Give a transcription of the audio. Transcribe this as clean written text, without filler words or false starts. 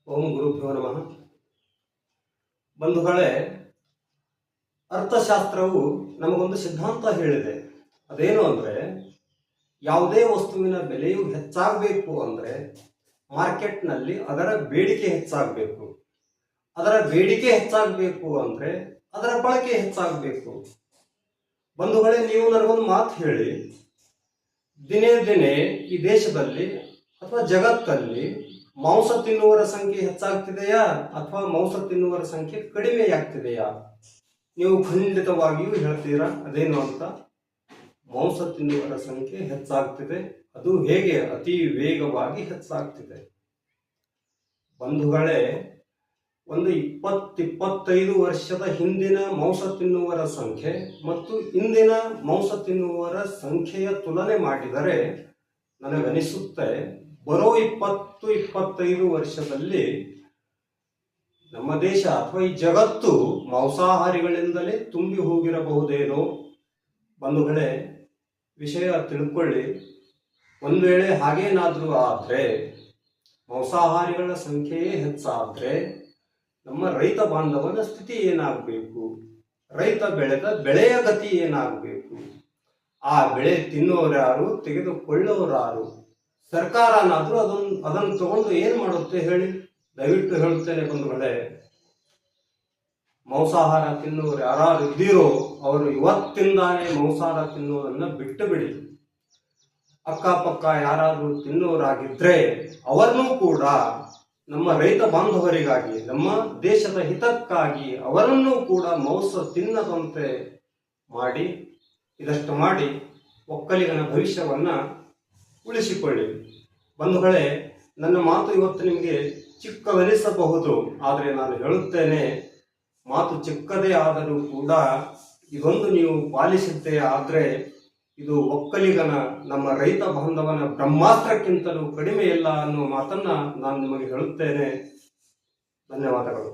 ಓಂ ಗುರುಭ್ಯೋ ನಮಃ. ಬಂಧುಗಳೇ, ಅರ್ಥಶಾಸ್ತ್ರವು ನಮಗೊಂದು ಸಿದ್ಧಾಂತ ಹೇಳಿದೆ. ಅದೇನು ಅಂದರೆ, ಯಾವುದೇ ವಸ್ತುವಿನ ಬೆಲೆಯು ಹೆಚ್ಚಾಗಬೇಕು ಅಂದರೆ ಮಾರ್ಕೆಟ್ನಲ್ಲಿ ಅದರ ಬೇಡಿಕೆ ಹೆಚ್ಚಾಗಬೇಕು. ಅದರ ಬೇಡಿಕೆ ಹೆಚ್ಚಾಗಬೇಕು ಅಂದರೆ ಅದರ ಬಳಕೆ ಹೆಚ್ಚಾಗಬೇಕು. ಬಂಧುಗಳೇ, ನೀವು ನನಗೊಂದು ಮಾತು ಹೇಳಿ, ದಿನೇ ದಿನೇ ಈ ದೇಶದಲ್ಲಿ ಅಥವಾ ಜಗತ್ತಲ್ಲಿ ಮಾಂಸ ತಿನ್ನುವರ ಸಂಖ್ಯೆ ಹೆಚ್ಚಾಗ್ತಿದೆಯಾ ಅಥವಾ ಮಾಂಸ ತಿನ್ನುವರ ಸಂಖ್ಯೆ ಕಡಿಮೆಯಾಗ್ತಿದೆಯಾ? ನೀವು ಖಂಡಿತವಾಗಿಯೂ ಹೇಳ್ತೀರಾ ಅದೇನು ಅಂತ. ಮಾಂಸ ತಿನ್ನುವರ ಸಂಖ್ಯೆ ಹೆಚ್ಚಾಗ್ತಿದೆ. ಅದು ಹೇಗೆ? ಅತಿ ವೇಗವಾಗಿ ಹೆಚ್ಚಾಗ್ತಿದೆ. ಬಂಧುಗಳೇ, ಒಂದು 20-25 ವರ್ಷದ ಹಿಂದಿನ ಮಾಂಸ ತಿನ್ನುವರ ಸಂಖ್ಯೆ ಮತ್ತು ಇಂದಿನ ಮಾಂಸ ತಿನ್ನುವರ ಸಂಖ್ಯೆಯ ತುಲನೆ ಮಾಡಿದರೆ ನನಗನಿಸುತ್ತೆ, ಬರೋ 20-25 ವರ್ಷದಲ್ಲಿ ನಮ್ಮ ದೇಶ ಅಥವಾ ಈ ಜಗತ್ತು ಮಾಂಸಾಹಾರಿಗಳಿಂದಲೇ ತುಂಬಿ ಹೋಗಿರಬಹುದೇನೋ. ಬಂಧುಗಳೇ, ವಿಷಯ ತಿಳ್ಕೊಳ್ಳಿ. ಒಂದು ವೇಳೆ ಹಾಗೇನಾದರೂ ಆದರೆ, ಮಾಂಸಾಹಾರಿಗಳ ಸಂಖ್ಯೆಯೇ ಹೆಚ್ಚಾದರೆ ನಮ್ಮ ರೈತ ಬಾಂಧವನ ಸ್ಥಿತಿ ಏನಾಗಬೇಕು? ರೈತ ಬೆಳೆದ ಬೆಳೆಯ ಗತಿ ಏನಾಗಬೇಕು? ಆ ಬೆಳೆ ತಿನ್ನೋರ್ಯಾರು, ತೆಗೆದುಕೊಳ್ಳೋರಾರು? ಸರ್ಕಾರನಾದರೂ ಅದನ್ನು ತಗೊಂಡು ಏನು ಮಾಡುತ್ತೆ ಹೇಳಿ? ದಯವಿಟ್ಟು ಹೇಳುತ್ತೇನೆ ಬಂಧುಗಳೇ, ಮಾಂಸಾಹಾರ ತಿನ್ನುವರು ಯಾರು ಇದ್ದೀರೋ ಅವರು ಇವತ್ತಿಂದಾನೇ ಮಾಂಸಾಹಾರ ತಿನ್ನುವುದನ್ನು ಬಿಟ್ಟು ಬಿಡಿ. ಅಕ್ಕಪಕ್ಕ ಯಾರಾದರೂ ತಿನ್ನೋರಾಗಿದ್ರೆ ಅವರನ್ನೂ ಕೂಡ ನಮ್ಮ ರೈತ ಬಾಂಧವರಿಗಾಗಿ, ನಮ್ಮ ದೇಶದ ಹಿತಕ್ಕಾಗಿ ಅವರನ್ನೂ ಕೂಡ ಮಾಂಸ ತಿನ್ನದಂತೆ ಮಾಡಿ, ಇದಷ್ಟು ಮಾಡಿ ಒಕ್ಕಲಿಗನ ಭವಿಷ್ಯವನ್ನ ಉಳಿಸಿಕೊಳ್ಳಿ. ಬಂಧುಗಳೇ, ನನ್ನ ಮಾತು ಇವತ್ತು ನಿಮಗೆ ಚಿಕ್ಕವೆನಿಸಬಹುದು, ಆದರೆ ನಾನು ಹೇಳುತ್ತೇನೆ, ಮಾತು ಚಿಕ್ಕದೇ ಆದರೂ ಕೂಡ ಇದೊಂದು ನೀವು ಪಾಲಿಸಿದ್ದೇ ಆದರೆ ಇದು ಒಕ್ಕಲಿಗನ, ನಮ್ಮ ರೈತ ಬಾಂಧವನ ಬ್ರಹ್ಮಾಸ್ತ್ರಕ್ಕಿಂತಲೂ ಕಡಿಮೆ ಇಲ್ಲ ಅನ್ನುವ ಮಾತನ್ನ ನಾನು ನಿಮಗೆ ಹೇಳುತ್ತೇನೆ. ಧನ್ಯವಾದಗಳು.